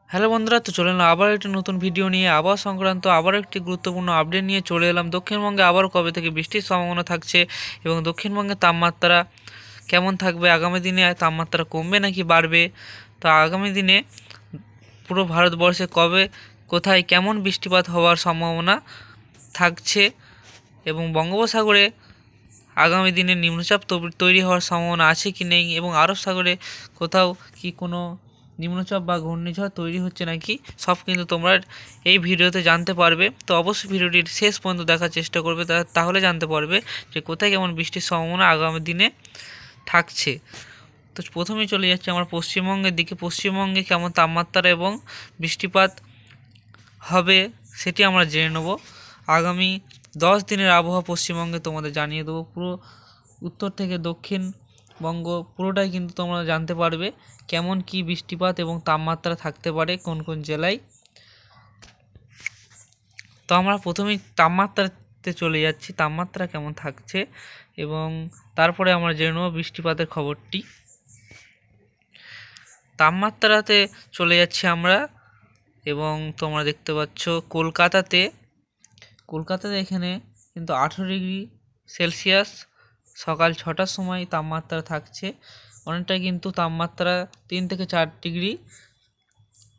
Hello বন্ধুরা, তো চলে এলাম আবার একটি নতুন ভিডিও নিয়ে। আবহাওয়া সংক্রান্ত আবার একটি গুরুত্বপূর্ণ আপডেট নিয়ে চলে এলাম। দক্ষিণবঙ্গে আবার কবে থেকে বৃষ্টির সম্ভাবনা থাকছে এবং দক্ষিণবঙ্গের তাপমাত্রা কেমন থাকবে, আগামী দিনে তাপমাত্রা কমবে নাকি বাড়বে, তো আগামী দিনে পুরো ভারতবর্ষে কবে কোথায় কেমন বৃষ্টিপাত হওয়ার সম্ভাবনা থাকছে এবং বঙ্গোপসাগরে আগামী দিনে নিম্নচাপ তৈরি হওয়ার সম্ভাবনা আছে কি নেই, এবং আরব সাগরে কোথাও কি কোনো নিম্নচাপ বা ঘূর্ণিঝড় তৈরি হচ্ছে নাকি, সব কিন্তু তোমরা এই ভিডিওতে জানতে পারবে। তো অবশ্যই ভিডিওটির শেষ পর্যন্ত দেখার চেষ্টা করবে, তাহলে জানতে পারবে যে কোথায় কেমন বৃষ্টির সম্ভাবনা আগামী দিনে থাকছে। তো প্রথমেই চলে যাচ্ছে আমার পশ্চিমবঙ্গের দিকে। পশ্চিমবঙ্গে কেমন তাপমাত্রা এবং বৃষ্টিপাত হবে সেটি আমরা জেনে নেব। আগামী 10 দিনের আবহাওয়া পশ্চিমবঙ্গে তোমাদের জানিয়ে দেবো। পুরো উত্তর থেকে দক্ষিণবঙ্গ পুরোটাই কিন্তু তোমরা জানতে পারবে কেমন কি বৃষ্টিপাত এবং তাপমাত্রা থাকতে পারে কোন কোন জেলায়। তো আমরা প্রথমেই তাপমাত্রাতে চলে যাচ্ছি, তাপমাত্রা কেমন থাকছে, এবং তারপরে আমরা জেনে নেব বৃষ্টিপাতের খবরটি। তাপমাত্রাতে চলে যাচ্ছি আমরা, এবং তোমরা দেখতে পাচ্ছ কলকাতাতে এখানে কিন্তু 18 ডিগ্রি সেলসিয়াস সকাল 6টার সময় তাপমাত্রা থাকছে। অনেকটাই কিন্তু তাপমাত্রা 3 থেকে 4 ডিগ্রি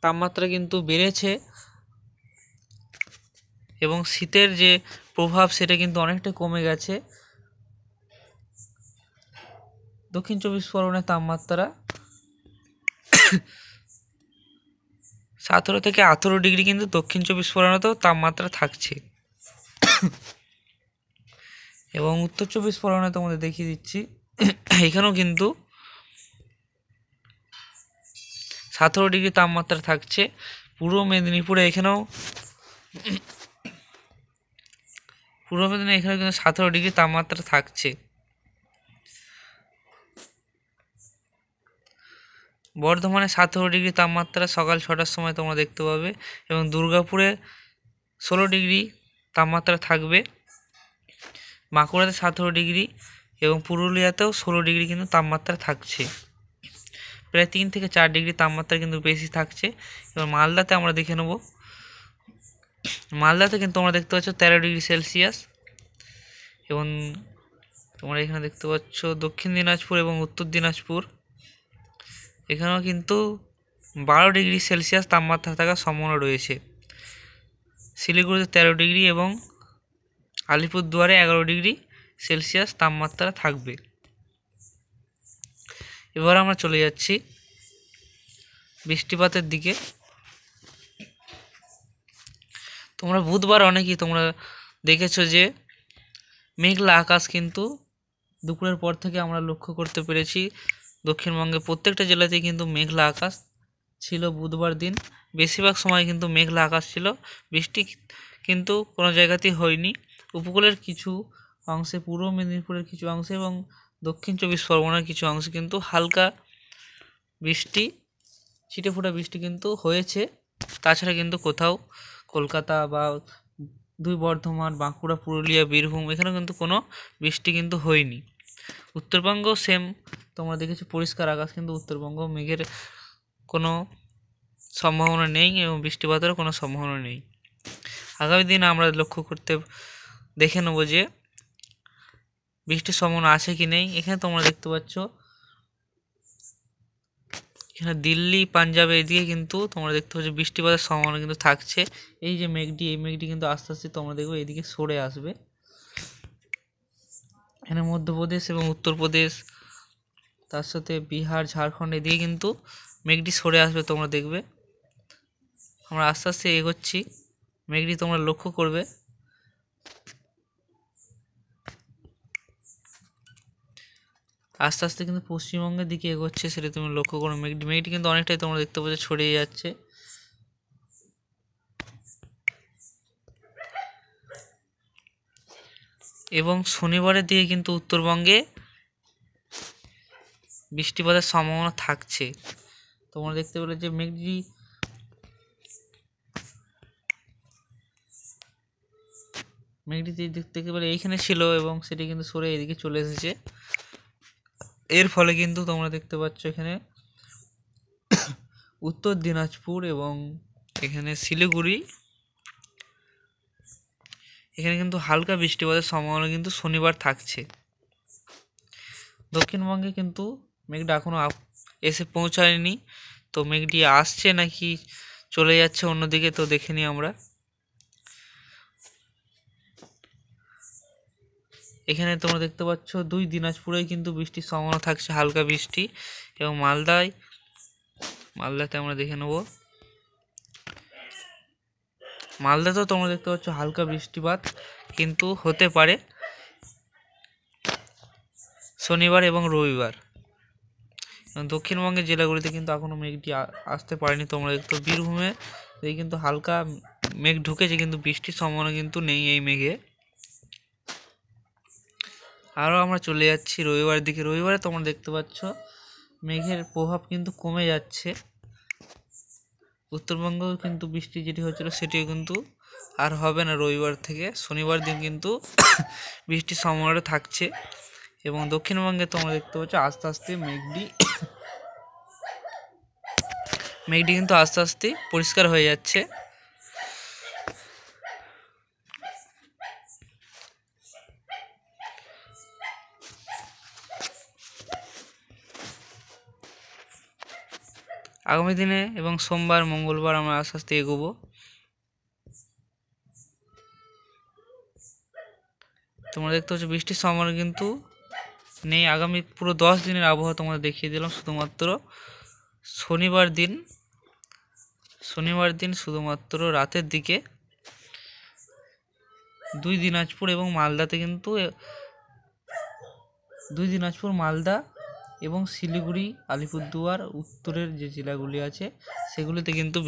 তাপমাত্রা কিন্তু বেড়েছে, এবং শীতের যে প্রভাব সেটা কিন্তু অনেকটা কমে গেছে। দক্ষিণ চব্বিশ পরগনার তাপমাত্রা 17 থেকে 18 ডিগ্রি কিন্তু দক্ষিণ চব্বিশ পরগনাতেও তাপমাত্রা থাকছে। এবং উত্তর চব্বিশ পরগনায় তোমাদের দেখিয়ে দিচ্ছি, এখানেও কিন্তু 17 ডিগ্রি তাপমাত্রা থাকছে। পূর্ব মেদিনীপুরে এখানেও কিন্তু 17 ডিগ্রি তাপমাত্রা থাকছে। বর্ধমানে 17 ডিগ্রি তাপমাত্রা সকাল 6টার সময় তোমরা দেখতে পাবে, এবং দুর্গাপুরে 16 ডিগ্রি তাপমাত্রা থাকবে। বাঁকুড়াতে 17 ডিগ্রি এবং পুরুলিয়াতেও 16 ডিগ্রি কিন্তু তাপমাত্রা থাকছে। প্রায় 3 থেকে 4 ডিগ্রি তাপমাত্রা কিন্তু বেশি থাকছে। এবার মালদাতে আমরা দেখে নেব। মালদাতে কিন্তু তোমরা দেখতে পাচ্ছ 13 ডিগ্রি সেলসিয়াস, এবং তোমরা এখানে দেখতে পাচ্ছ দক্ষিণ দিনাজপুর এবং উত্তর দিনাজপুর এখানেও কিন্তু 12 ডিগ্রি সেলসিয়াস তাপমাত্রা থাকার সম্ভাবনা রয়েছে। শিলিগুড়িতে 13 ডিগ্রি এবং আলিপুরদুয়ারে 11 ডিগ্রি সেলসিয়াস তাপমাত্রা থাকবে। এবার আমরা চলে যাচ্ছি বৃষ্টিপাতের দিকে। তোমরা বুধবার অনেকেই তোমরা দেখেছো যে মেঘলা আকাশ কিন্তু দুপুরের পর থেকে আমরা লক্ষ্য করতে পেরেছি। দক্ষিণবঙ্গে প্রত্যেকটা জেলাতেই কিন্তু মেঘলা আকাশ ছিল বুধবার দিন। বেশিরভাগ সময় কিন্তু মেঘলা আকাশ ছিল, বৃষ্টি কিন্তু কোনো জায়গাতেই হয়নি। উপকূলের কিছু অংশে, পূর্ব মেদিনীপুরের কিছু অংশে এবং দক্ষিণ চব্বিশ পরগনার কিছু অংশে কিন্তু হালকা বৃষ্টি, ছিটেফোঁটা বৃষ্টি কিন্তু হয়েছে। তাছাড়া কিন্তু কোথাও কলকাতা বা বর্ধমান, বাঁকুড়া, পুরুলিয়া, বীরভূম এখানে কিন্তু কোনো বৃষ্টি কিন্তু হয়নি। উত্তরবঙ্গ সেম তোমরা দেখেছো পরিষ্কার আকাশ, কিন্তু উত্তরবঙ্গ মেঘের কোনো সম্ভাবনা নেই এবং বৃষ্টিপাতেরও কোনো সম্ভাবনা নেই। আগামী দিন আমরা দেখে নেব যে বৃষ্টির সম্ভাবনা আছে কি নেই। এখানে তোমরা দেখতে পাচ্ছ এখানে দিল্লি, পাঞ্জাবে এদিকে কিন্তু তোমরা দেখতে পাচ্ছ বৃষ্টিপাতের সম্ভাবনা কিন্তু থাকছে। এই যে এই মেঘটি কিন্তু আস্তে আস্তে তোমরা দেখবে এদিকে সরে আসবে। এখানে মধ্যপ্রদেশ এবং উত্তরপ্রদেশ, তার সাথে বিহার, ঝাড়খণ্ড এদিকে কিন্তু মেঘটি সরে আসবে। তোমরা দেখবে আমরা আস্তে আস্তে এগোচ্ছি, মেঘটি তোমরা লক্ষ্য করবে। আস্তে আস্তে কিন্তু পশ্চিমবঙ্গের দিকে এগোচ্ছে, সেটা তুমি লক্ষ্য করো। মেঘটি কিন্তু অনেকটাই তোমরা দেখতে পাচ্ছ ছড়িয়ে যাচ্ছে। এবং শনিবারের দিকে কিন্তু উত্তরবঙ্গে বৃষ্টিপাতের সম্ভাবনা থাকছে। তোমরা দেখতে পেলে যে মেঘটি দেখতে পেলে এইখানে ছিল এবং সেটি কিন্তু সরে এদিকে চলে এসেছে। এর ফলে কিন্তু তোমরা দেখতে পাচ্ছ এখানে উত্তর দিনাজপুর এবং এখানে শিলিগুড়ি, এখানে কিন্তু হালকা বৃষ্টিপাতের সম্ভাবনা কিন্তু শনিবার থাকছে। দক্ষিণবঙ্গে কিন্তু মেঘটা এখনও এসে পৌঁছায়নি, তো মেঘটি আসছে নাকি চলে যাচ্ছে অন্যদিকে, তো দেখে নিই আমরা। এখানে তোমরা দেখতে পাচ্ছ 2 দিনাজপুরেই কিন্তু বৃষ্টির সম্ভাবনা থাকছে, হালকা বৃষ্টি। এবং মালদাতে আমরা দেখে নেব। মালদাতেও তোমরা দেখতে পাচ্ছ হালকা বৃষ্টিপাত কিন্তু হতে পারে শনিবার এবং রবিবার। দক্ষিণবঙ্গের জেলাগুলিতে কিন্তু এখনও মেঘটি আসতে পারেনি। তোমরা দেখতে বীরভূমে এই কিন্তু হালকা মেঘ ঢুকেছে, কিন্তু বৃষ্টির সম্ভাবনা কিন্তু নেই এই মেঘে। আরও আমরা চলে যাচ্ছি রবিবার দিকে। রবিবারে তোমরা দেখতে পাচ্ছ মেঘের প্রভাব কিন্তু কমে যাচ্ছে। উত্তরবঙ্গেও কিন্তু বৃষ্টি যেটি হচ্ছিল সেটিও কিন্তু আর হবে না রবিবার থেকে। শনিবার দিন কিন্তু বৃষ্টির সম্ভাবনা থাকছে। এবং দক্ষিণবঙ্গে তোমরা দেখতে পাচ্ছ আস্তে আস্তে মেঘটি কিন্তু আস্তে আস্তে পরিষ্কার হয়ে যাচ্ছে। আগামী দিনে এবং সোমবার মঙ্গলবার আমরা আস্তে আস্তে এগোবো। তোমরা দেখতে পাচ্ছ বৃষ্টির সম্ভাবনা কিন্তু নেই। আগামী পুরো 10 দিনের আবহাওয়া তোমরা দেখিয়ে দিলাম। শুধুমাত্র শনিবার দিন শুধুমাত্র রাতের দিকে 2 দিনাজপুর এবং মালদাতে কিন্তু 2 দিনাজপুর, মালদা এবং শিলিগুড়ি, আলিপুরদুয়ার উত্তরের যে জেলাগুলি আছে সেগুলিতে কিন্তু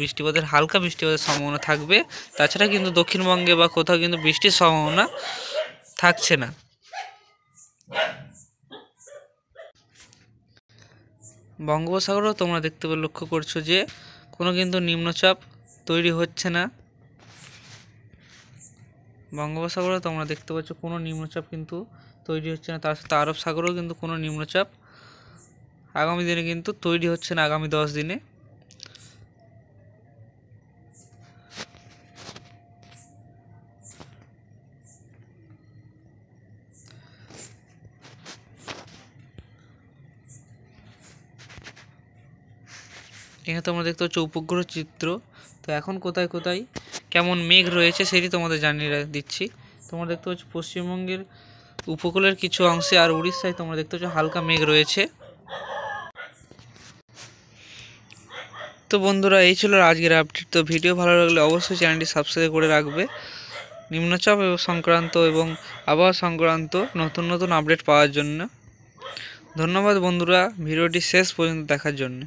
হালকা বৃষ্টিপাতের সম্ভাবনা থাকবে। তাছাড়া কিন্তু দক্ষিণবঙ্গে বা কোথাও কিন্তু বৃষ্টির সম্ভাবনা থাকছে না। বঙ্গোপসাগরেও তোমরা লক্ষ্য করছো যে কোনো কিন্তু নিম্নচাপ তৈরি হচ্ছে না। বঙ্গোপসাগরেও তোমরা দেখতে পাচ্ছ কোনো নিম্নচাপ কিন্তু তৈরি হচ্ছে না। তার সাথে আরব সাগরেও কিন্তু কোনো নিম্নচাপ আগামী দিনে কিন্তু তৈরি হচ্ছে না, আগামী 10 দিনে। এখানে তোমরা দেখতে পাচ্ছ উপগ্রহ চিত্র। তো এখন কোথায় কোথায় কেমন মেঘ রয়েছে সেটি তোমাদের জানিয়ে দিচ্ছি। তোমরা দেখতে পাচ্ছ পশ্চিমবঙ্গের উপকূলের কিছু অংশে আর উড়িষ্যায় তোমরা দেখতে পাচ্ছ হালকা মেঘ রয়েছে। তো বন্ধুরা, এই ছিল আজকের আপডেট। তো ভিডিও ভালো লাগলে অবশ্যই চ্যানেলটি সাবস্ক্রাইব করে রাখবে নিম্নচাপ সংক্রান্ত এবং আবহাওয়া সংক্রান্ত নতুন নতুন আপডেট পাওয়ার জন্য। ধন্যবাদ বন্ধুরা ভিডিওটি শেষ পর্যন্ত দেখার জন্য।